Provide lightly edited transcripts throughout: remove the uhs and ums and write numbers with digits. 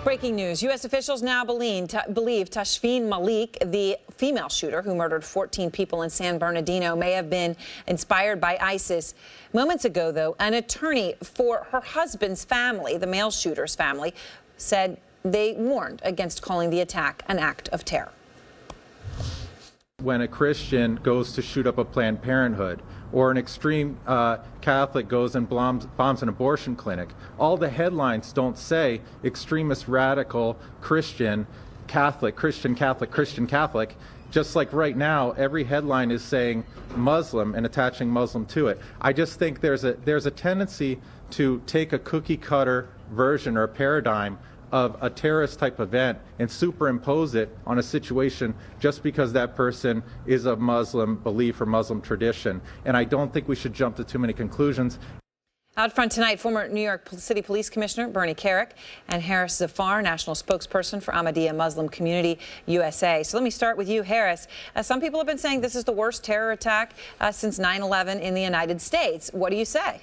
Breaking news. U.S. officials now believe Tashfeen Malik, the female shooter who murdered 14 people in San Bernardino, may have been inspired by ISIS. Moments ago, though, an attorney for her husband's family, the male shooter's family, said they warned against calling the attack an act of terror. When a Christian goes to shoot up a Planned Parenthood, or an extreme Catholic goes and bombs an abortion clinic, all the headlines don't say extremist, radical, Christian, Catholic, Christian, Catholic, Christian, Catholic. Just like right now, every headline is saying Muslim and attaching Muslim to it. I just think there's a tendency to take a cookie cutter version or a paradigm of a terrorist type event and superimpose it on a situation just because that person is of Muslim belief or Muslim tradition. And I don't think we should jump to too many conclusions. Out front tonight, former New York City Police Commissioner Bernie Kerik and Harris Zafar, national spokesperson for Ahmadiyya Muslim Community USA. So let me start with you, Harris. Some people have been saying this is the worst terror attack since 9/11 in the United States. What do you say?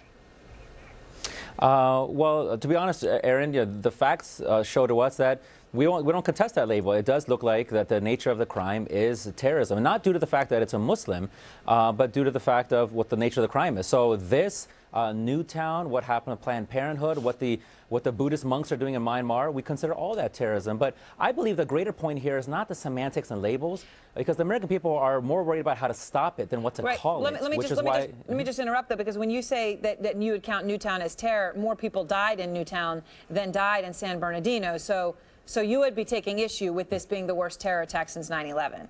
Well, to be honest, Aaron, the facts show to us that we don't contest that label. It does look like that the nature of the crime is terrorism, not due to the fact that it's a Muslim, but due to the fact of what the nature of the crime is. So this Newtown, what happened at Planned Parenthood, what the Buddhist monks are doing in Myanmar, we consider all that terrorism. But I believe the greater point here is not the semantics and labels, because the American people are more worried about how to stop it than what to call it. Let me just interrupt, though, because when you say that you would count Newtown as terror, more people died in Newtown than died in San Bernardino. So you would be taking issue with this being the worst terror attack since 9/11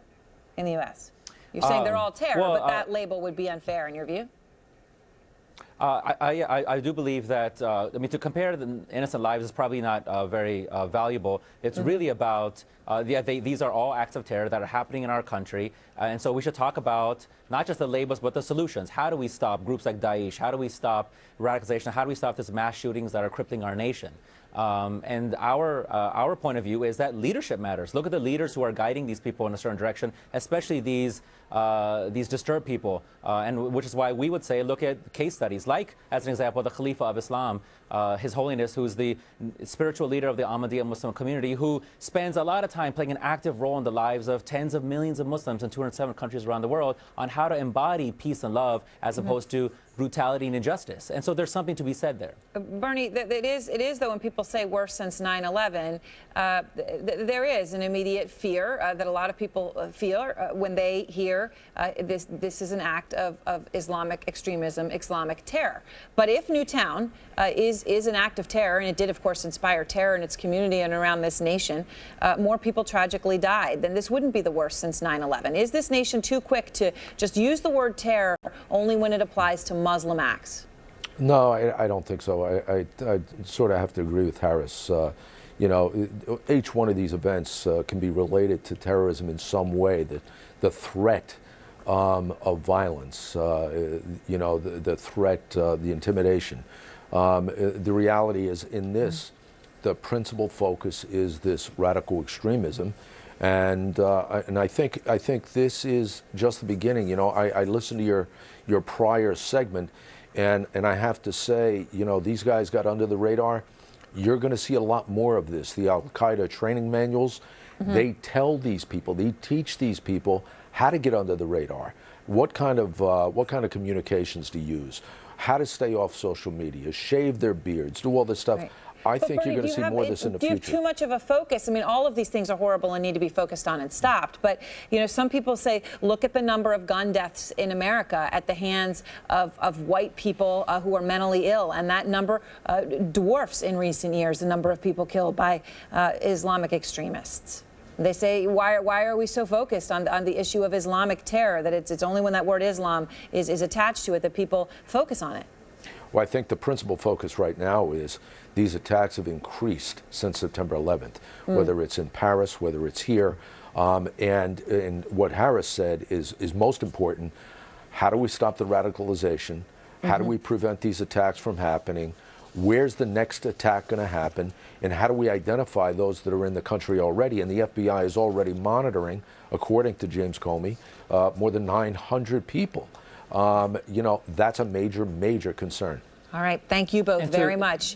in the U.S. You're saying they're all terror, but that label would be unfair in your view? I do believe that, to compare the innocent lives is probably not very valuable. It's really about, these are all acts of terror that are happening in our country. And so we should talk about not just the labels, but the solutions. How do we stop groups like Daesh? How do we stop radicalization? How do we stop these mass shootings that are crippling our nation? And our point of view is that leadership matters. Look at the leaders who are guiding these people in a certain direction, especially these disturbed people, and which is why we would say look at case studies like, as an example, the Khalifa of Islam, His Holiness, who's the spiritual leader of the Ahmadiyya Muslim community, who spends a lot of time playing an active role in the lives of tens of millions of Muslims in 207 countries around the world on how to embody peace and love as opposed to brutality and injustice. And so there's something to be said there. Bernie, it is though, when people say worse since 9/11, there is an immediate fear that a lot of people feel when they hear this is an act of Islamic extremism, Islamic terror. But if Newtown is an act of terror, and it did, of course, inspire terror in its community and around this nation, more people tragically died, then this wouldn't be the worst since 9/11. Is this nation too quick to just use the word terror only when it applies to Muslim acts? No, I don't think so. I sort of have to agree with Harris. You know, each one of these events can be related to terrorism in some way. The threat of violence, you know, the threat, the intimidation. The reality is, in this, the principal focus is this radical extremism. And I think this is just the beginning. You know, I listened to your prior segment, and I have to say, you know, these guys got under the radar. You're going to see a lot more of this. The Al-Qaeda training manuals, they tell these people, they teach these people how to get under the radar. What kind of communications to use, how to stay off social media, shave their beards, do all this stuff. Right. I think Bernie, you're going to see more of this in the future. Do you have too much of a focus? I mean, all of these things are horrible and need to be focused on and stopped. But, you know, some people say, look at the number of gun deaths in America at the hands of white people who are mentally ill. And that number dwarfs in recent years the number of people killed by Islamic extremists. They say, why are we so focused on the issue of Islamic terror, that it's only when that word Islam is attached to it that people focus on it? Well, I think the principal focus right now is these attacks have increased since September 11th, whether it's in Paris, whether it's here. And what Harris said is most important. How do we stop the radicalization? How do we prevent these attacks from happening? Where's the next attack going to happen? And how do we identify those that are in the country already? And the FBI is already monitoring, according to James Comey, more than 900 people. You know, that's a major, major concern. All right. Thank you both very much.